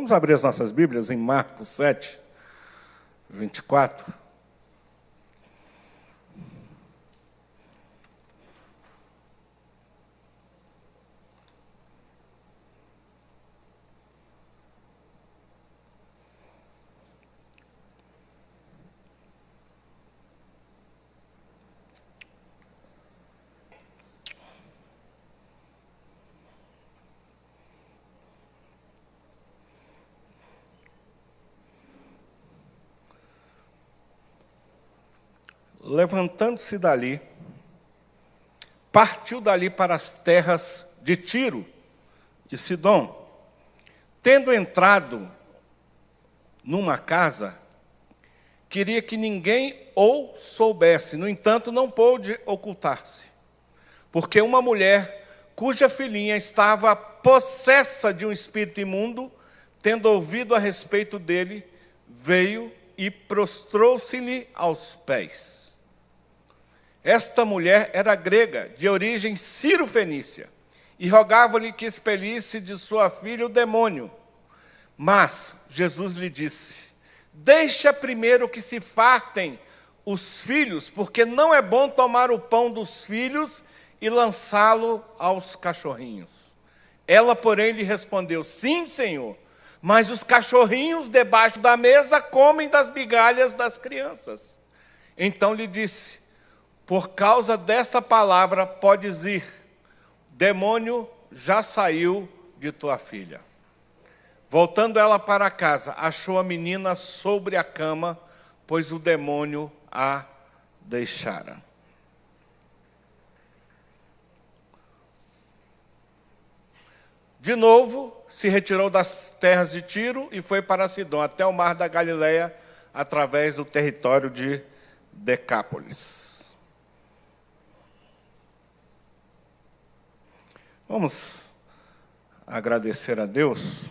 Vamos abrir as nossas Bíblias em Marcos 7, 24. Levantando-se dali, partiu dali para as terras de Tiro e Sidom. Tendo entrado numa casa, queria que ninguém o soubesse. No entanto, não pôde ocultar-se, porque uma mulher cuja filhinha estava possessa de um espírito imundo, tendo ouvido a respeito dele, veio e prostrou-se-lhe aos pés. Esta mulher era grega, de origem ciro-fenícia, e rogava-lhe que expelisse de sua filha o demônio. Mas Jesus lhe disse: deixa primeiro que se fartem os filhos, porque não é bom tomar o pão dos filhos e lançá-lo aos cachorrinhos. Ela, porém, lhe respondeu: sim, Senhor, mas os cachorrinhos debaixo da mesa comem das migalhas das crianças. Então lhe disse: por causa desta palavra podes ir, demônio já saiu de tua filha. Voltando ela para casa, achou a menina sobre a cama, pois o demônio a deixara. De novo, se retirou das terras de Tiro e foi para Sidom, até o mar da Galileia, através do território de Decápolis. Vamos agradecer a Deus.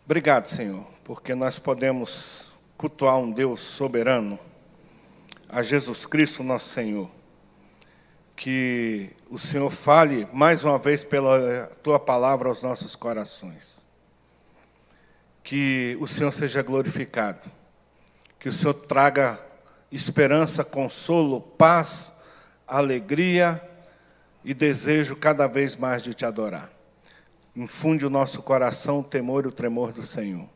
Obrigado, Senhor, porque nós podemos cultuar um Deus soberano, a Jesus Cristo, nosso Senhor. Que o Senhor fale mais uma vez pela Tua palavra aos nossos corações. Que o Senhor seja glorificado. Que o Senhor traga esperança, consolo, paz, alegria e desejo cada vez mais de Te adorar. Infunde o nosso coração o temor e o tremor do Senhor.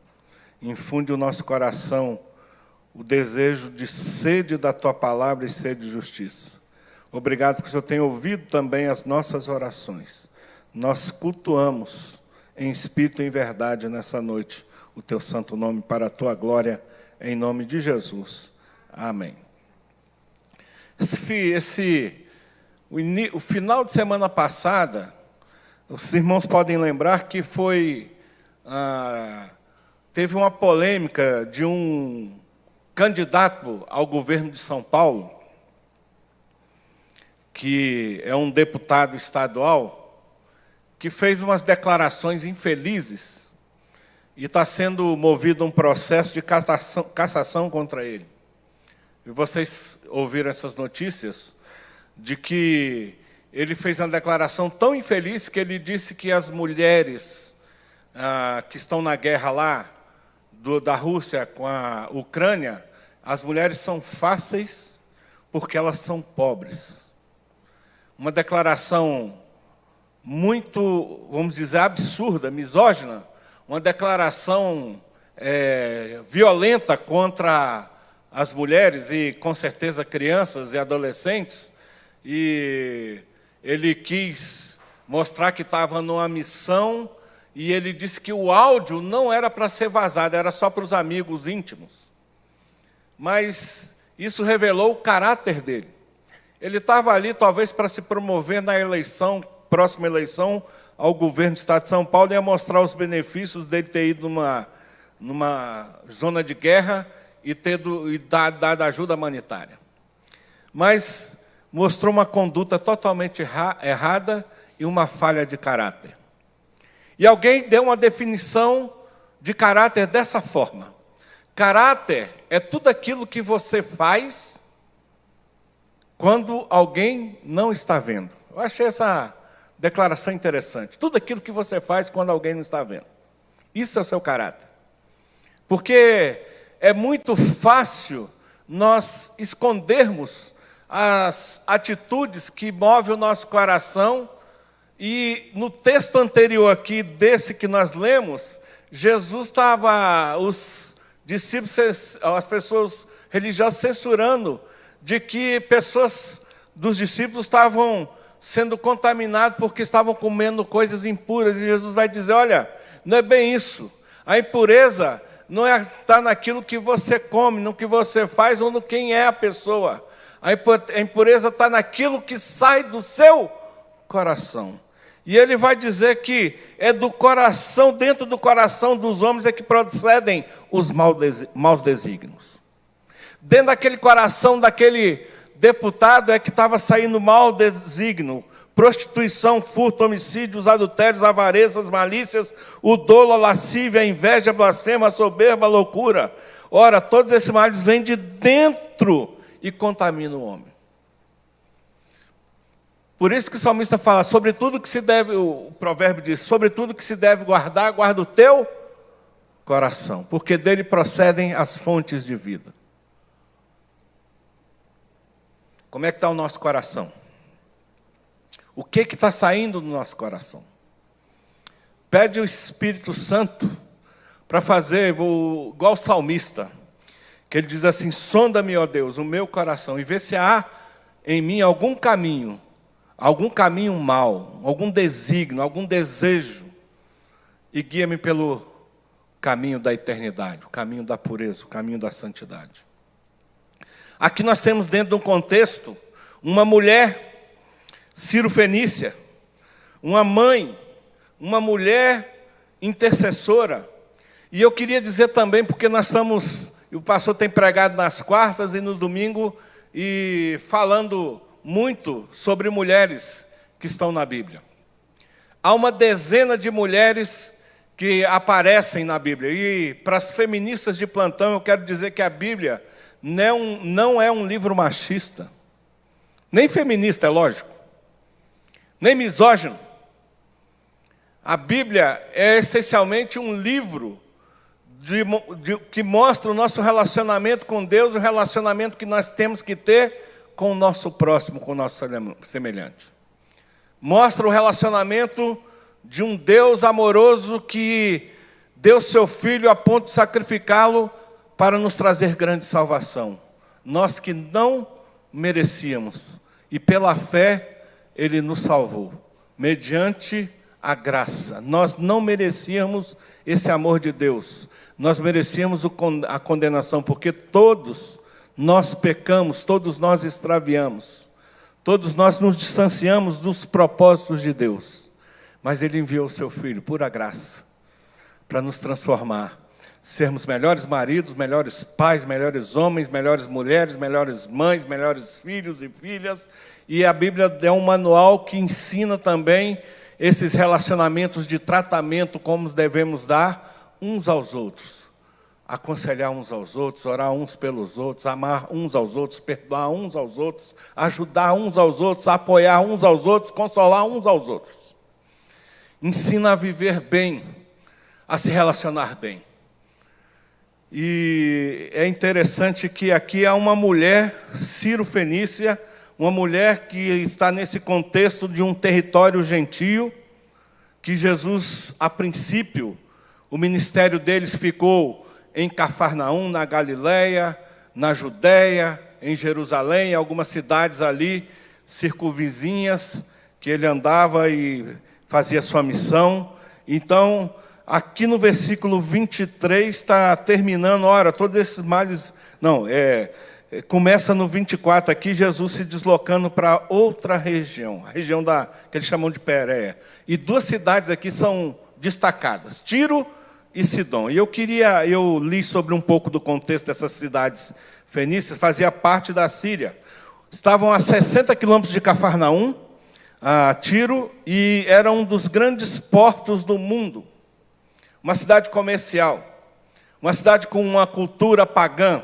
Infunde o nosso coração o desejo de sede da Tua palavra e sede de justiça. Obrigado porque o Senhor tem ouvido também as nossas orações. Nós cultuamos em espírito e em verdade nessa noite o Teu santo nome para a Tua glória, em nome de Jesus. Amém. O final de semana passada, os irmãos podem lembrar que teve uma polêmica de um candidato ao governo de São Paulo, que é um deputado estadual, que fez umas declarações infelizes e está sendo movido um processo de cassação contra ele. E vocês ouviram essas notícias de que ele fez uma declaração tão infeliz que ele disse que as mulheres que estão na guerra lá, da Rússia com a Ucrânia, as mulheres são fáceis porque elas são pobres. Uma declaração muito, vamos dizer, absurda, misógina, uma declaração violenta contra as mulheres e, com certeza, crianças e adolescentes, e ele quis mostrar que estava numa missão, e ele disse que o áudio não era para ser vazado, era só para os amigos íntimos. Mas isso revelou o caráter dele. Ele estava ali, talvez, para se promover na próxima eleição, ao governo do Estado de São Paulo, e ia mostrar os benefícios dele ter ido numa zona de guerra e dado ajuda humanitária. Mas mostrou uma conduta totalmente errada e uma falha de caráter. E alguém deu uma definição de caráter dessa forma: caráter é tudo aquilo que você faz quando alguém não está vendo. Eu achei essa Declaração interessante. Tudo aquilo que você faz quando alguém não está vendo. Isso é o seu caráter. Porque é muito fácil nós escondermos as atitudes que movem o nosso coração. E no texto anterior aqui, desse que nós lemos, Jesus estava, os discípulos, as pessoas religiosas censurando de que pessoas dos discípulos estavam sendo contaminados porque estavam comendo coisas impuras. E Jesus vai dizer, olha, não é bem isso. A impureza não está naquilo que você come, no que você faz ou no quem é a pessoa. A impureza está naquilo que sai do seu coração. E ele vai dizer que é do coração, dentro do coração dos homens é que procedem os maus desígnios. Dentro daquele coração daquele deputado é que estava saindo mau desígnio, prostituição, furto, homicídios, adultérios, avarezas, malícias, o dolo, a lascívia, a inveja, a blasfêmia, a soberba, a loucura. Ora, todos esses males vêm de dentro e contaminam o homem. Por isso que o salmista fala, sobre tudo que se deve, o provérbio diz, sobre tudo que se deve guardar, guarda o teu coração, porque dele procedem as fontes de vida. Como é que está o nosso coração? O que está saindo do nosso coração? Pede o Espírito Santo para fazer, igual o salmista, que ele diz assim, sonda-me, ó Deus, o meu coração, e vê se há em mim algum caminho mau, algum desígnio, algum desejo, e guia-me pelo caminho da eternidade, o caminho da pureza, o caminho da santidade. Aqui nós temos dentro de um contexto, uma mulher cirofenícia, uma mãe, uma mulher intercessora. E eu queria dizer também, porque nós estamos, o pastor tem pregado nas quartas e nos domingos, e falando muito sobre mulheres que estão na Bíblia. Há uma dezena de mulheres que aparecem na Bíblia. E para as feministas de plantão, eu quero dizer que a Bíblia não é um livro machista, nem feminista, é lógico, nem misógino. A Bíblia é essencialmente um livro que mostra o nosso relacionamento com Deus, o relacionamento que nós temos que ter com o nosso próximo, com o nosso semelhante. Mostra o relacionamento de um Deus amoroso que deu seu Filho a ponto de sacrificá-lo para nos trazer grande salvação. Nós que não merecíamos, e pela fé Ele nos salvou, mediante a graça. Nós não merecíamos esse amor de Deus, nós merecíamos a condenação, porque todos nós pecamos, todos nós extraviamos, todos nós nos distanciamos dos propósitos de Deus. Mas Ele enviou o seu Filho, pura graça, para nos transformar, sermos melhores maridos, melhores pais, melhores homens, melhores mulheres, melhores mães, melhores filhos e filhas. E a Bíblia é um manual que ensina também esses relacionamentos de tratamento, como devemos dar uns aos outros. Aconselhar uns aos outros, orar uns pelos outros, amar uns aos outros, perdoar uns aos outros, ajudar uns aos outros, apoiar uns aos outros, consolar uns aos outros. Ensina a viver bem, a se relacionar bem. E é interessante que aqui há uma mulher cirofenícia, uma mulher que está nesse contexto de um território gentio, que Jesus, a princípio, o ministério deles ficou em Cafarnaum, na Galileia, na Judéia, em Jerusalém, algumas cidades ali, circunvizinhas, que ele andava e fazia sua missão. Então, aqui no versículo 23, está terminando, ora, todos esses males... Não, começa no 24 aqui, Jesus se deslocando para outra região, a região que eles chamam de Pérea. E duas cidades aqui são destacadas, Tiro e Sidom. E eu li sobre um pouco do contexto dessas cidades fenícias, fazia parte da Síria. Estavam a 60 quilômetros de Cafarnaum, a Tiro, e era um dos grandes portos do mundo. Uma cidade comercial, uma cidade com uma cultura pagã.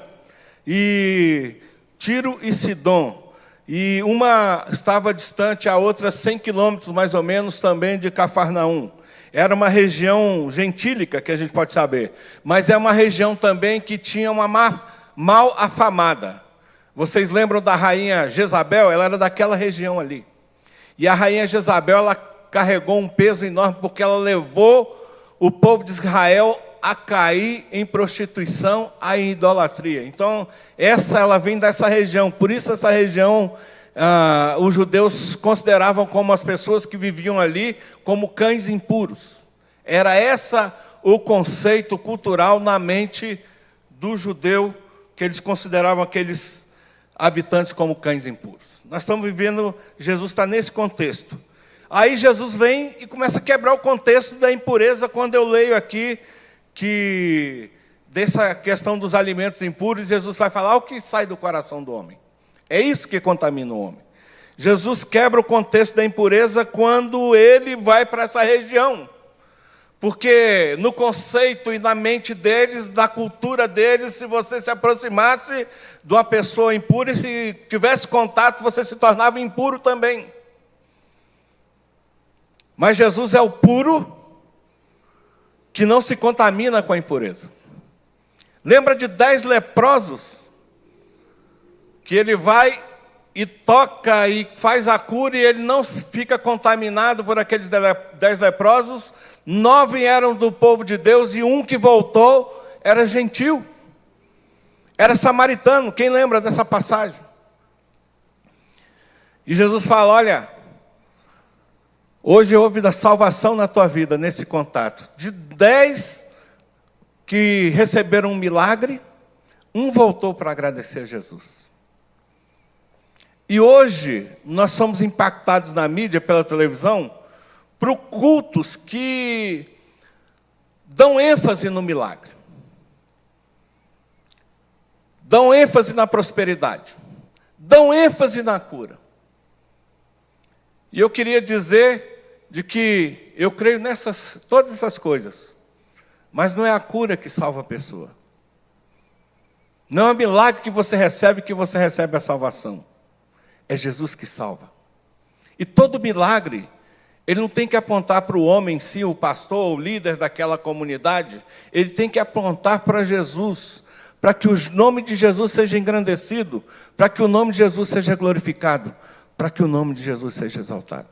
E Tiro e Sidom. e uma estava distante, a outra 100 quilômetros mais ou menos também de Cafarnaum. Era uma região gentílica, que a gente pode saber, mas é uma região também que tinha uma mal afamada. Vocês lembram da rainha Jezabel? Ela era daquela região ali. E a rainha Jezabel, ela carregou um peso enorme, porque ela levou o povo de Israel a cair em prostituição, a idolatria. Então, ela vem dessa região. Por isso, essa região, os judeus consideravam como as pessoas que viviam ali como cães impuros. Era essa o conceito cultural na mente do judeu, que eles consideravam aqueles habitantes como cães impuros. Nós estamos vivendo, Jesus está nesse contexto. Aí Jesus vem e começa a quebrar o contexto da impureza, quando eu leio aqui que dessa questão dos alimentos impuros, Jesus vai falar o que sai do coração do homem. É isso que contamina o homem. Jesus quebra o contexto da impureza quando ele vai para essa região. Porque no conceito e na mente deles, na cultura deles, se você se aproximasse de uma pessoa impura e se tivesse contato, você se tornava impuro também. Mas Jesus é o puro que não se contamina com a impureza. Lembra de 10 leprosos? Que ele vai e toca e faz a cura e ele não fica contaminado por aqueles 10 leprosos. 9 eram do povo de Deus e um que voltou era gentil. Era samaritano. Quem lembra dessa passagem? E Jesus fala, olha, hoje houve da salvação na tua vida, nesse contato. De 10 que receberam um milagre, um voltou para agradecer a Jesus. E hoje, nós somos impactados na mídia, pela televisão, por cultos que dão ênfase no milagre. Dão ênfase na prosperidade. Dão ênfase na cura. E eu queria dizer de que eu creio nessas todas essas coisas. Mas não é a cura que salva a pessoa. Não é o milagre que você recebe a salvação. É Jesus que salva. E todo milagre, ele não tem que apontar para o homem em si, o pastor, o líder daquela comunidade. Ele tem que apontar para Jesus, para que o nome de Jesus seja engrandecido, para que o nome de Jesus seja glorificado, para que o nome de Jesus seja exaltado.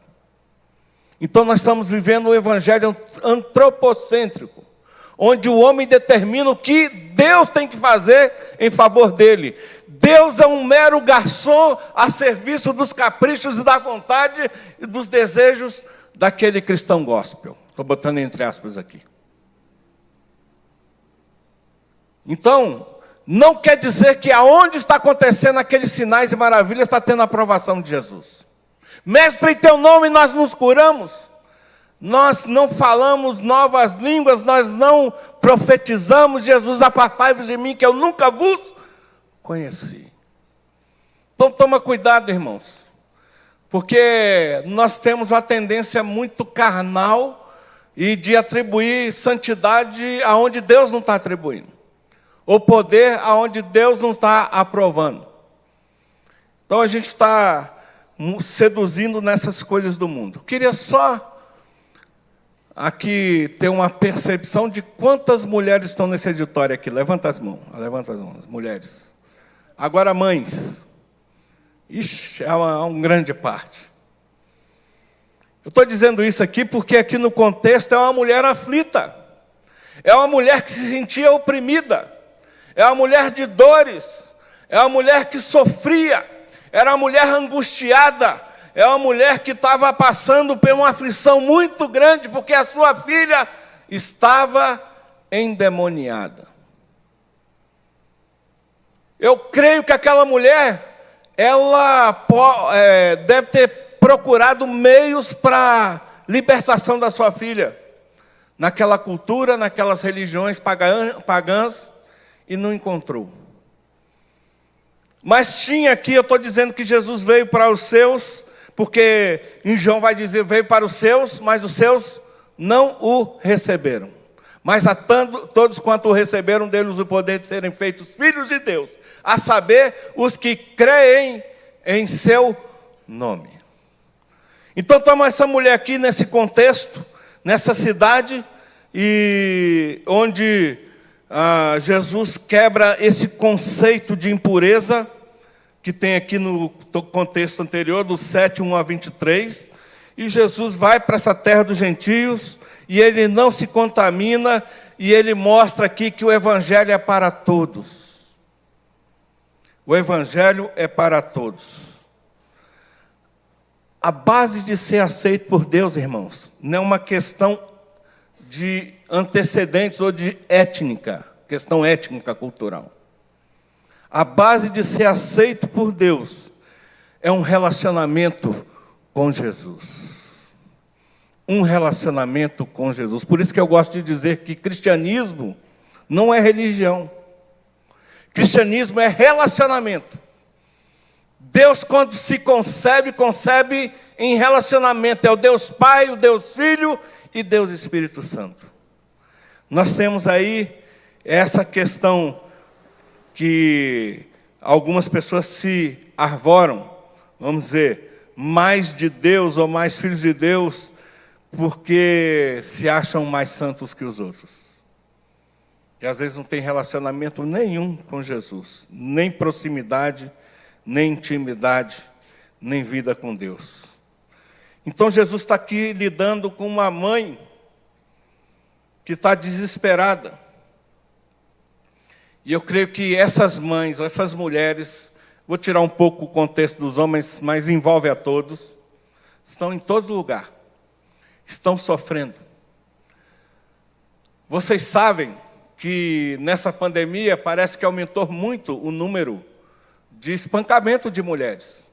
Então nós estamos vivendo um evangelho antropocêntrico, onde o homem determina o que Deus tem que fazer em favor dele. Deus é um mero garçom a serviço dos caprichos e da vontade e dos desejos daquele cristão gospel. Estou botando entre aspas aqui. Então, não quer dizer que aonde está acontecendo aqueles sinais e maravilhas está tendo a aprovação de Jesus. Mestre, em teu nome nós nos curamos. Nós não falamos novas línguas, nós não profetizamos. Jesus, apartai-vos de mim, que eu nunca vos conheci. Então toma cuidado, irmãos, porque nós temos uma tendência muito carnal e de atribuir santidade aonde Deus não está atribuindo, ou poder aonde Deus não está aprovando. Então a gente está seduzindo nessas coisas do mundo. Eu queria só aqui ter uma percepção de quantas mulheres estão nesse editório aqui. Levanta as mãos, mulheres. Agora, mães. Ixi, é uma grande parte. Eu estou dizendo isso aqui porque aqui no contexto é uma mulher aflita. É uma mulher que se sentia oprimida. É uma mulher de dores. É uma mulher que sofria. Era uma mulher angustiada. É uma mulher que estava passando por uma aflição muito grande, porque a sua filha estava endemoniada. Eu creio que aquela mulher, ela deve ter procurado meios para libertação da sua filha. Naquela cultura, naquelas religiões pagãs, e não encontrou. Mas tinha aqui, eu estou dizendo que Jesus veio para os seus, porque em João vai dizer, veio para os seus, mas os seus não o receberam. Mas a todos quanto o receberam, deles o poder de serem feitos filhos de Deus, a saber, os que creem em seu nome. Então toma essa mulher aqui nesse contexto, nessa cidade, e onde Jesus quebra esse conceito de impureza, que tem aqui no contexto anterior, do 7, 1 a 23, e Jesus vai para essa terra dos gentios, e ele não se contamina, e ele mostra aqui que o Evangelho é para todos. O Evangelho é para todos. A base de ser aceito por Deus, irmãos, não é uma questão de antecedentes ou de questão étnica, cultural. A base de ser aceito por Deus é um relacionamento com Jesus. Um relacionamento com Jesus. Por isso que eu gosto de dizer que cristianismo não é religião. Cristianismo é relacionamento. Deus, quando se concebe em relacionamento. É o Deus Pai, o Deus Filho e Deus Espírito Santo. Nós temos aí essa questão que algumas pessoas se arvoram, vamos dizer, mais de Deus ou mais filhos de Deus, porque se acham mais santos que os outros. E às vezes não tem relacionamento nenhum com Jesus, nem proximidade, nem intimidade, nem vida com Deus. Então Jesus está aqui lidando com uma mãe que está desesperada. E eu creio que essas mães, ou essas mulheres, vou tirar um pouco o contexto dos homens, mas envolve a todos, estão em todo lugar, estão sofrendo. Vocês sabem que nessa pandemia parece que aumentou muito o número de espancamento de mulheres.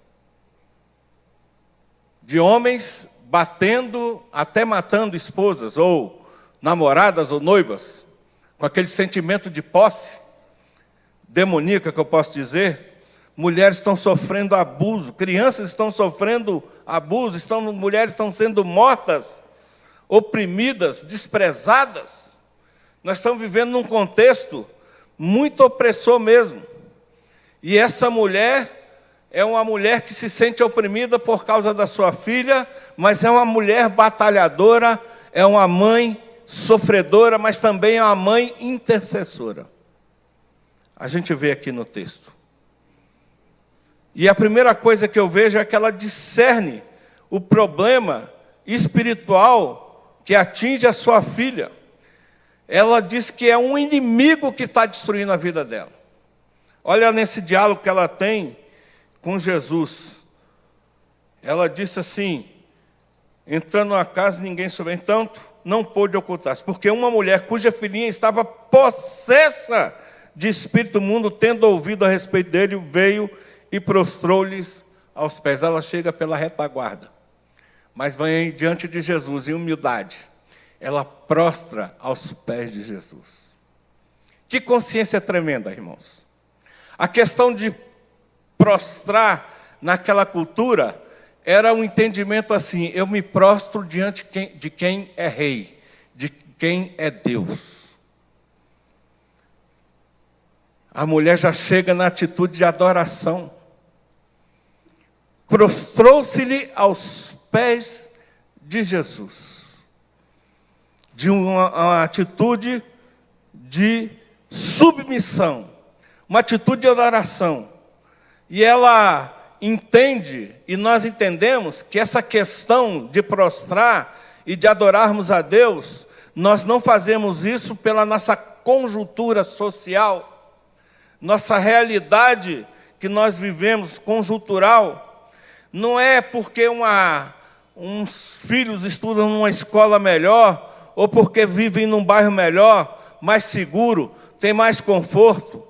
De homens batendo, até matando esposas, ou namoradas, ou noivas, com aquele sentimento de posse demoníaca, que eu posso dizer. Mulheres estão sofrendo abuso, crianças estão sofrendo abuso, mulheres estão sendo mortas, oprimidas, desprezadas. Nós estamos vivendo num contexto muito opressor mesmo. E essa mulher é uma mulher que se sente oprimida por causa da sua filha, mas é uma mulher batalhadora, é uma mãe sofredora, mas também é uma mãe intercessora. A gente vê aqui no texto. E a primeira coisa que eu vejo é que ela discerne o problema espiritual que atinge a sua filha. Ela diz que é um inimigo que está destruindo a vida dela. Olha nesse diálogo que ela tem com Jesus. Ela disse assim, entrando na casa, ninguém soube. Então, não pôde ocultar-se, porque uma mulher cuja filhinha estava possessa de espírito imundo, tendo ouvido a respeito dele, veio e prostrou-lhes aos pés. Ela chega pela retaguarda, mas vem diante de Jesus em humildade. Ela prostra aos pés de Jesus. Que consciência tremenda, irmãos. A questão de prostrar naquela cultura era um entendimento assim: eu me prostro diante de quem é rei, de quem é Deus. A mulher já chega na atitude de adoração. Prostrou-se-lhe aos pés de Jesus. De uma atitude de submissão. Uma atitude de adoração. E ela entende, e nós entendemos, que essa questão de prostrar e de adorarmos a Deus, nós não fazemos isso pela nossa conjuntura social, nossa realidade que nós vivemos, conjuntural. Não é porque uns filhos estudam numa escola melhor, ou porque vivem num bairro melhor, mais seguro, tem mais conforto.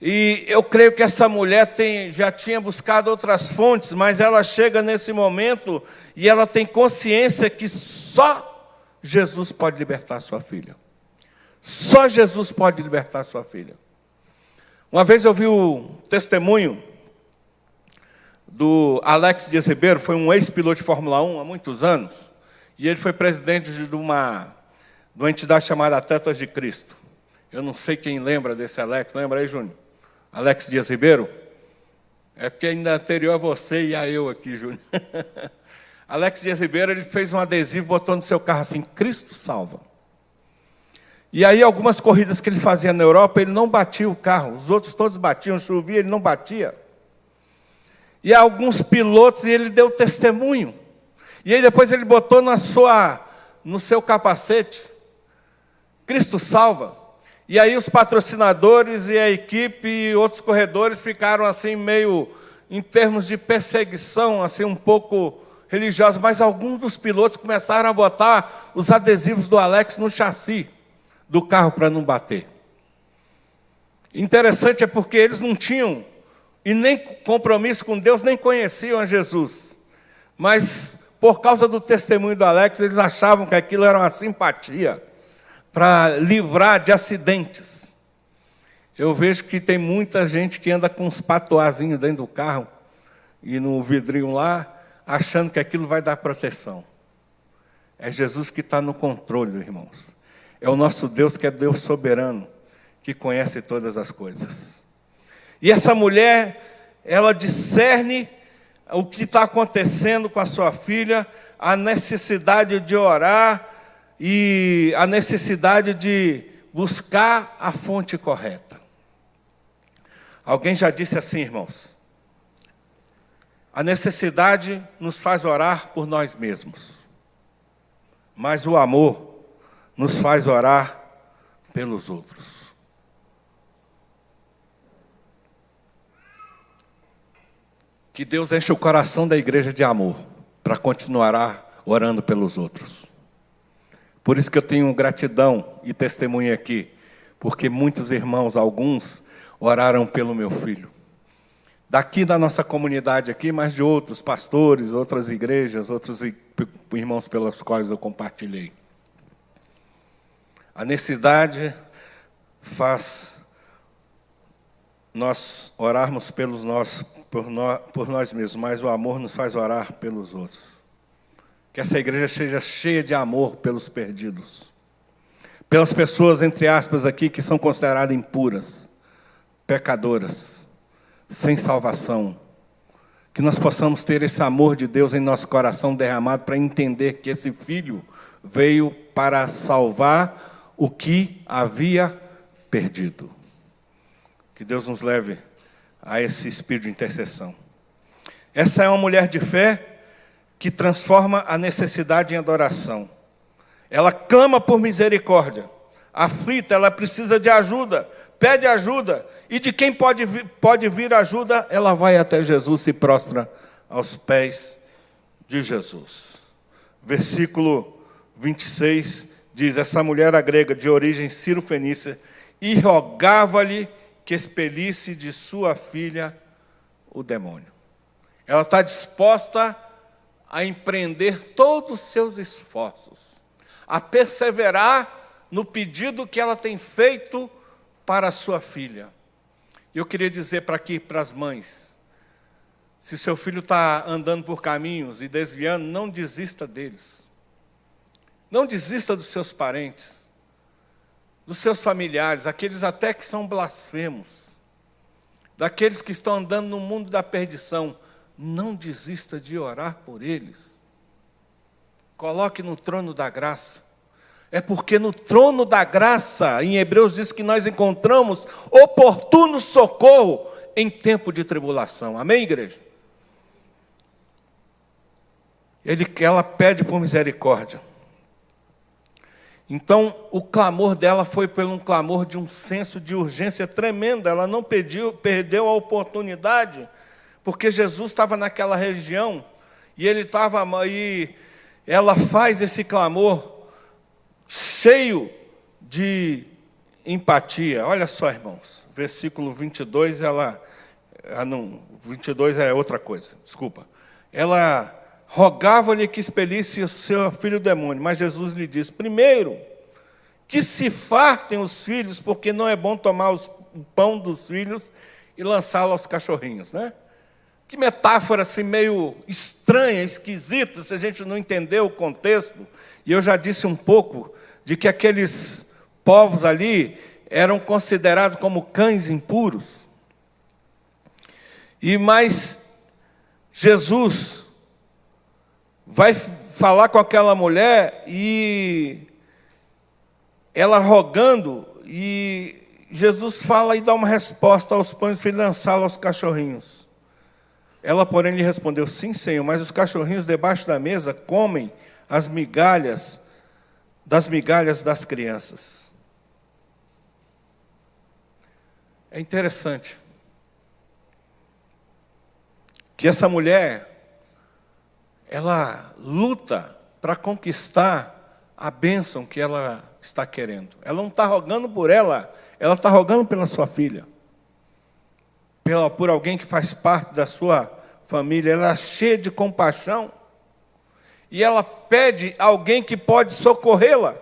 E eu creio que essa mulher já tinha buscado outras fontes, mas ela chega nesse momento e ela tem consciência que só Jesus pode libertar sua filha. Só Jesus pode libertar sua filha. Uma vez eu vi o testemunho do Alex Dias Ribeiro, foi um ex-piloto de Fórmula 1 há muitos anos, e ele foi presidente de uma entidade chamada Atletas de Cristo. Eu não sei quem lembra desse Alex, lembra aí, Júnior? Alex Dias Ribeiro? É porque ainda anterior a você e a eu aqui, Júnior. Alex Dias Ribeiro, ele fez um adesivo, botou no seu carro assim, Cristo salva. E aí algumas corridas que ele fazia na Europa, ele não batia o carro. Os outros todos batiam, chovia, ele não batia. E alguns pilotos, e ele deu testemunho. E aí depois ele botou no seu capacete, Cristo salva. E aí os patrocinadores e a equipe e outros corredores ficaram assim meio, em termos de perseguição, assim um pouco religiosa. Mas alguns dos pilotos começaram a botar os adesivos do Alex no chassi do carro para não bater. Interessante é porque eles não tinham e nem compromisso com Deus, nem conheciam a Jesus. Mas por causa do testemunho do Alex, eles achavam que aquilo era uma simpatia para livrar de acidentes. Eu vejo que tem muita gente que anda com uns patuazinhos dentro do carro e no vidrinho lá, achando que aquilo vai dar proteção. É Jesus que está no controle, irmãos. É o nosso Deus que é Deus soberano, que conhece todas as coisas. E essa mulher, ela discerne o que está acontecendo com a sua filha, a necessidade de orar e a necessidade de buscar a fonte correta. Alguém já disse assim, irmãos, a necessidade nos faz orar por nós mesmos, mas o amor nos faz orar pelos outros. Que Deus enche o coração da igreja de amor, para continuar orando pelos outros. Por isso que eu tenho gratidão e testemunho aqui, porque muitos irmãos, alguns, oraram pelo meu filho. Daqui da nossa comunidade aqui, mas de outros pastores, outras igrejas, outros irmãos pelos quais eu compartilhei. A necessidade faz nós orarmos por nós mesmos, mas o amor nos faz orar pelos outros. Que essa igreja seja cheia de amor pelos perdidos. Pelas pessoas, entre aspas, aqui, que são consideradas impuras, pecadoras, sem salvação. Que nós possamos ter esse amor de Deus em nosso coração derramado para entender que esse Filho veio para salvar o que havia perdido. Que Deus nos leve a esse espírito de intercessão. Essa é uma mulher de fé que transforma a necessidade em adoração. Ela clama por misericórdia. Aflita, ela precisa de ajuda, pede ajuda. E de quem pode vir ajuda, ela vai até Jesus e se prostra aos pés de Jesus. Versículo 26 diz, essa mulher era grega de origem ciro-fenícia e rogava-lhe que expelisse de sua filha o demônio. Ela está disposta a empreender todos os seus esforços, a perseverar no pedido que ela tem feito para a sua filha. Eu queria dizer para as mães, se seu filho está andando por caminhos e desviando, não desista deles. Não desista dos seus parentes, dos seus familiares, aqueles até que são blasfemos, daqueles que estão andando no mundo da perdição. Não desista de orar por eles. Coloque no trono da graça. É porque no trono da graça, em Hebreus diz que nós encontramos oportuno socorro em tempo de tribulação. Amém, igreja? Ela pede por misericórdia. Então, o clamor dela foi um clamor de um senso de urgência tremenda. Ela não perdeu a oportunidade, porque Jesus estava naquela região e ela faz esse clamor cheio de empatia. Olha só, irmãos, versículo 22, 22 é outra coisa, desculpa. Ela rogava-lhe que expelisse o seu filho demônio, mas Jesus lhe disse, primeiro, que se fartem os filhos, porque não é bom tomar o pão dos filhos e lançá-lo aos cachorrinhos, né? Que metáfora assim meio estranha, esquisita, se a gente não entender o contexto. E eu já disse um pouco de que aqueles povos ali eram considerados como cães impuros. E mais, Jesus vai falar com aquela mulher e ela rogando, e Jesus fala e dá uma resposta aos pães e lançá-los aos cachorrinhos. Ela, porém, lhe respondeu: sim, Senhor, mas os cachorrinhos debaixo da mesa comem as migalhas das crianças. É interessante que essa mulher, ela luta para conquistar a bênção que ela está querendo. Ela não está rogando por ela está rogando pela sua filha, por alguém que faz parte da sua família. Ela é cheia de compaixão e ela pede alguém que pode socorrê-la,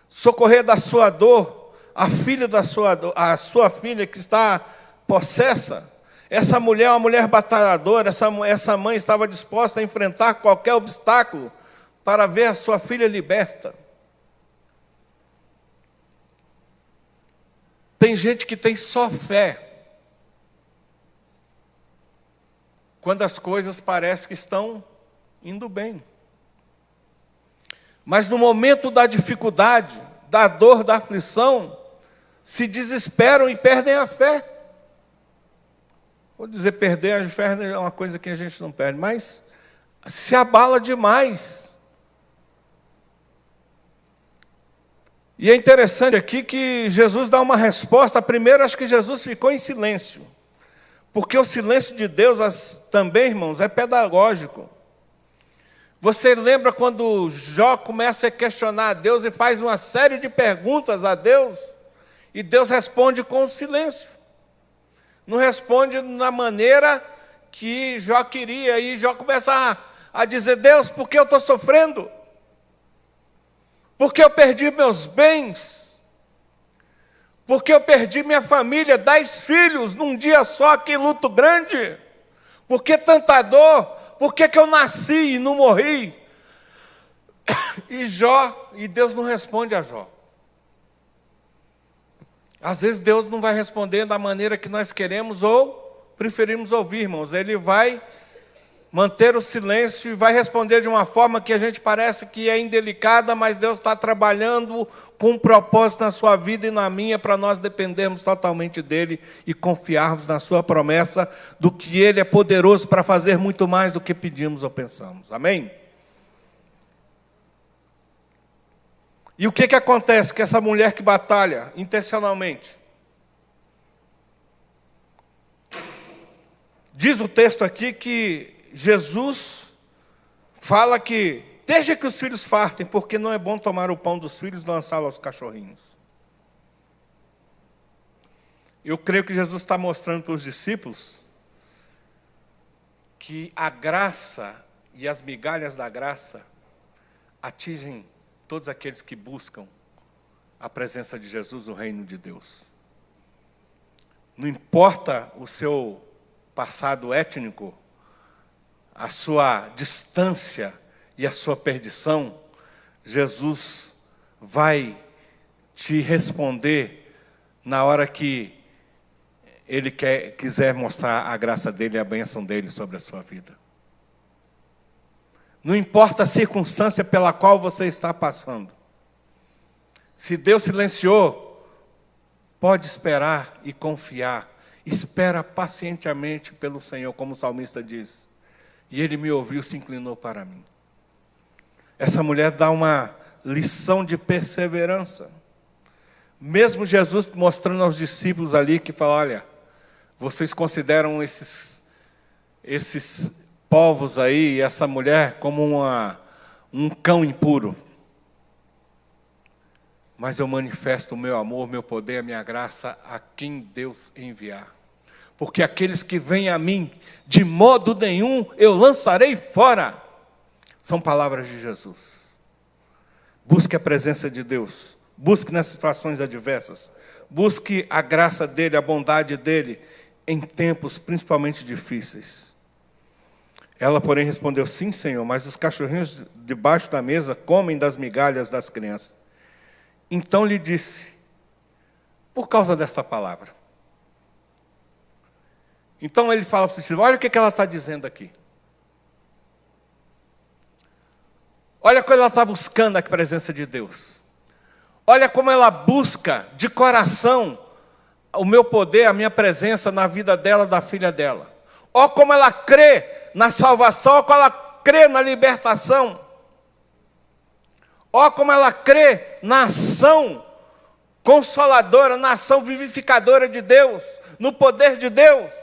socorrer da sua dor, a sua filha que está possessa. Essa mulher é uma mulher batalhadora, essa mãe estava disposta a enfrentar qualquer obstáculo para ver a sua filha liberta. Tem gente que tem só fé quando as coisas parecem que estão indo bem. Mas no momento da dificuldade, da dor, da aflição, se desesperam e perdem a fé. Vou dizer, perder a fé é uma coisa que a gente não perde, mas se abala demais. E é interessante aqui que Jesus dá uma resposta. Primeiro, acho que Jesus ficou em silêncio, porque o silêncio de Deus também, irmãos, é pedagógico. Você lembra quando Jó começa a questionar a Deus e faz uma série de perguntas a Deus, e Deus responde com silêncio. Não responde na maneira que Jó queria, e Jó começa a dizer: Deus, por que eu estou sofrendo? Porque eu perdi meus bens, porque eu perdi minha família, 10 filhos num dia só, que luto grande, por que tanta dor? Por que eu nasci e não morri? E Deus não responde a Jó. Às vezes Deus não vai responder da maneira que nós queremos ou preferimos ouvir, irmãos. Ele vai manter o silêncio e vai responder de uma forma que a gente parece que é indelicada, mas Deus está trabalhando com um propósito na sua vida e na minha, para nós dependermos totalmente dEle e confiarmos na sua promessa, do que Ele é poderoso para fazer muito mais do que pedimos ou pensamos. Amém? E o que acontece com essa mulher que batalha intencionalmente? Diz o texto aqui que Jesus fala que deixa que os filhos fartem, porque não é bom tomar o pão dos filhos e lançá-lo aos cachorrinhos. Eu creio que Jesus está mostrando para os discípulos que a graça e as migalhas da graça atingem todos aqueles que buscam a presença de Jesus, o reino de Deus. Não importa o seu passado étnico, a sua distância e a sua perdição, Jesus vai te responder na hora que Ele quiser mostrar a graça dEle e a bênção dEle sobre a sua vida. Não importa a circunstância pela qual você está passando. Se Deus silenciou, pode esperar e confiar. Espera pacientemente pelo Senhor, como o salmista diz. E Ele me ouviu, se inclinou para mim. Essa mulher dá uma lição de perseverança. Mesmo Jesus mostrando aos discípulos ali, que fala: olha, vocês consideram esses povos aí, essa mulher, como um cão impuro. Mas eu manifesto o meu amor, meu poder, a minha graça a quem Deus enviar. Porque aqueles que vêm a mim, de modo nenhum eu lançarei fora. São palavras de Jesus. Busque a presença de Deus. Busque nas situações adversas. Busque a graça dEle, a bondade dEle, em tempos principalmente difíceis. Ela, porém, respondeu: sim, Senhor, mas os cachorrinhos debaixo da mesa comem das migalhas das crianças. Então lhe disse, por causa desta palavra. Então ele fala para o discípulo, olha o que ela está dizendo aqui. Olha como ela está buscando a presença de Deus. Olha como ela busca de coração o meu poder, a minha presença na vida dela, da filha dela. Olha como ela crê na salvação, olha como ela crê na libertação. Olha como ela crê na ação consoladora, na ação vivificadora de Deus, no poder de Deus.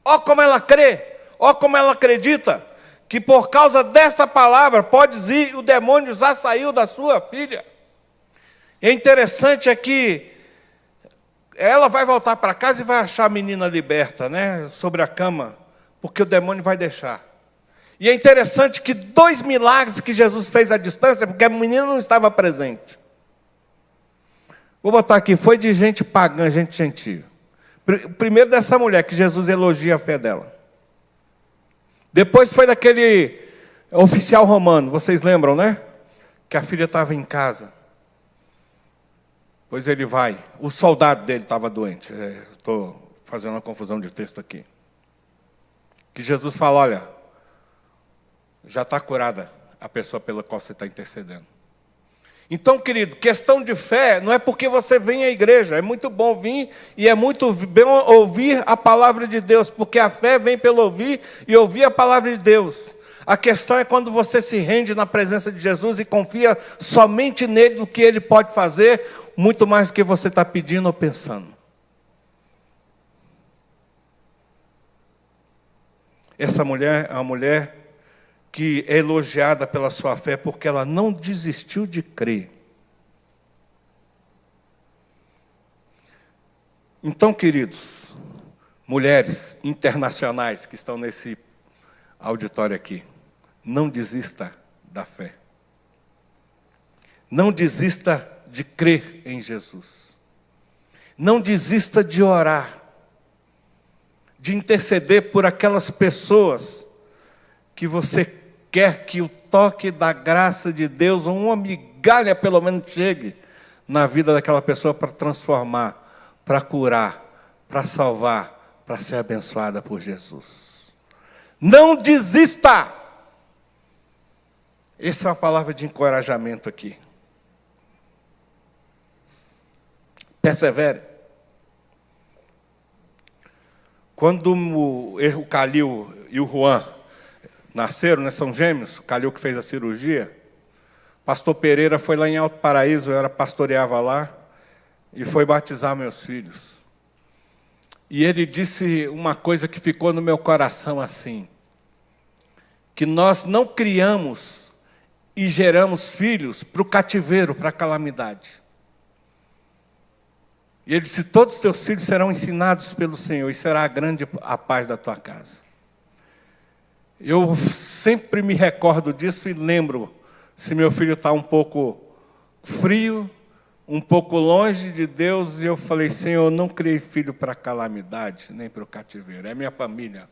Olha como ela crê, olha como ela acredita que por causa desta palavra, pode ir, o demônio já saiu da sua filha. E interessante é que ela vai voltar para casa e vai achar a menina liberta, né, sobre a cama, porque o demônio vai deixar. E é interessante que 2 milagres que Jesus fez à distância, porque a menina não estava presente. Vou botar aqui, foi de gente pagã, gente gentil. Primeiro dessa mulher, que Jesus elogia a fé dela. Depois foi daquele oficial romano, vocês lembram, né? Que a filha estava em casa. Pois ele vai. O soldado dele estava doente. Estou fazendo uma confusão de texto aqui. Que Jesus fala, olha, já está curada a pessoa pela qual você está intercedendo. Então, querido, questão de fé não é porque você vem à igreja. É muito bom vir e é muito bom ouvir a palavra de Deus, porque a fé vem pelo ouvir e ouvir a palavra de Deus. A questão é quando você se rende na presença de Jesus e confia somente nele, no que ele pode fazer, muito mais do que você está pedindo ou pensando. Essa mulher é uma mulher que é elogiada pela sua fé, porque ela não desistiu de crer. Então, queridos, mulheres internacionais que estão nesse auditório aqui, não desista da fé. Não desista de crer em Jesus. Não desista de orar, de interceder por aquelas pessoas que você quer que o toque da graça de Deus, ou uma migalha pelo menos, chegue na vida daquela pessoa para transformar, para curar, para salvar, para ser abençoada por Jesus. Não desista! Essa é uma palavra de encorajamento aqui. Persevere. Quando o Calil e o Juan nasceram, né, são gêmeos, o Calil que fez a cirurgia, pastor Pereira foi lá em Alto Paraíso, eu pastoreava lá, e foi batizar meus filhos. E ele disse uma coisa que ficou no meu coração assim, que nós não criamos e geramos filhos para o cativeiro, para a calamidade. E ele disse, todos os teus filhos serão ensinados pelo Senhor, e será a paz da tua casa. Eu sempre me recordo disso e lembro, se meu filho está um pouco frio, um pouco longe de Deus, e eu falei, Senhor, eu não criei filho para a calamidade, nem para o cativeiro, é minha família.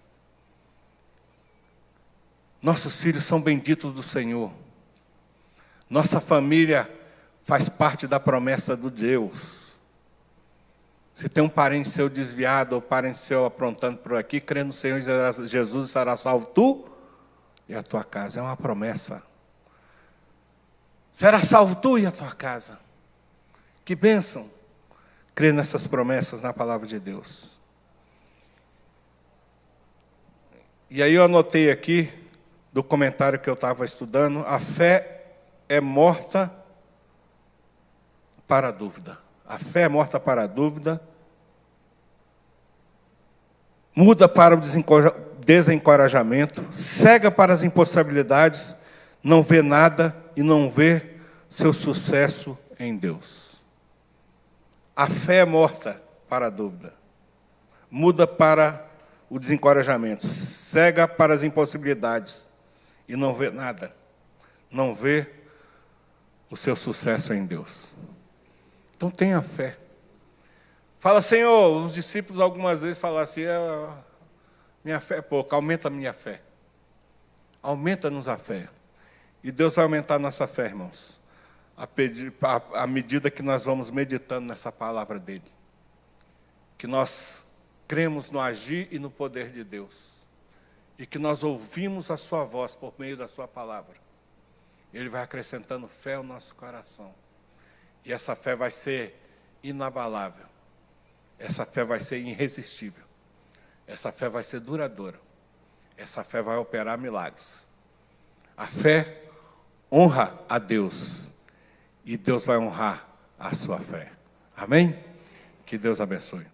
Nossos filhos são benditos do Senhor. Nossa família faz parte da promessa do Deus. Se tem um parente seu desviado ou parente seu aprontando por aqui, crê no Senhor Jesus, será salvo tu e a tua casa. É uma promessa. Será salvo tu e a tua casa. Que bênção crer nessas promessas na palavra de Deus. E aí eu anotei aqui, do comentário que eu estava estudando, a fé é morta para a dúvida. A fé é morta para a dúvida, muda para o desencorajamento, cega para as impossibilidades, não vê nada e não vê seu sucesso em Deus. A fé é morta para a dúvida, muda para o desencorajamento, cega para as impossibilidades e não vê nada, não vê o seu sucesso em Deus. Então tenha fé. Fala, Senhor, os discípulos algumas vezes falam assim, minha fé é pouca, aumenta a minha fé. Aumenta-nos a fé. E Deus vai aumentar a nossa fé, irmãos, à medida que nós vamos meditando nessa palavra dele. Que nós cremos no agir e no poder de Deus, e que nós ouvimos a sua voz por meio da sua palavra. Ele vai acrescentando fé ao nosso coração, e essa fé vai ser inabalável, essa fé vai ser irresistível, essa fé vai ser duradoura, essa fé vai operar milagres. A fé honra a Deus, e Deus vai honrar a sua fé. Amém? Que Deus abençoe.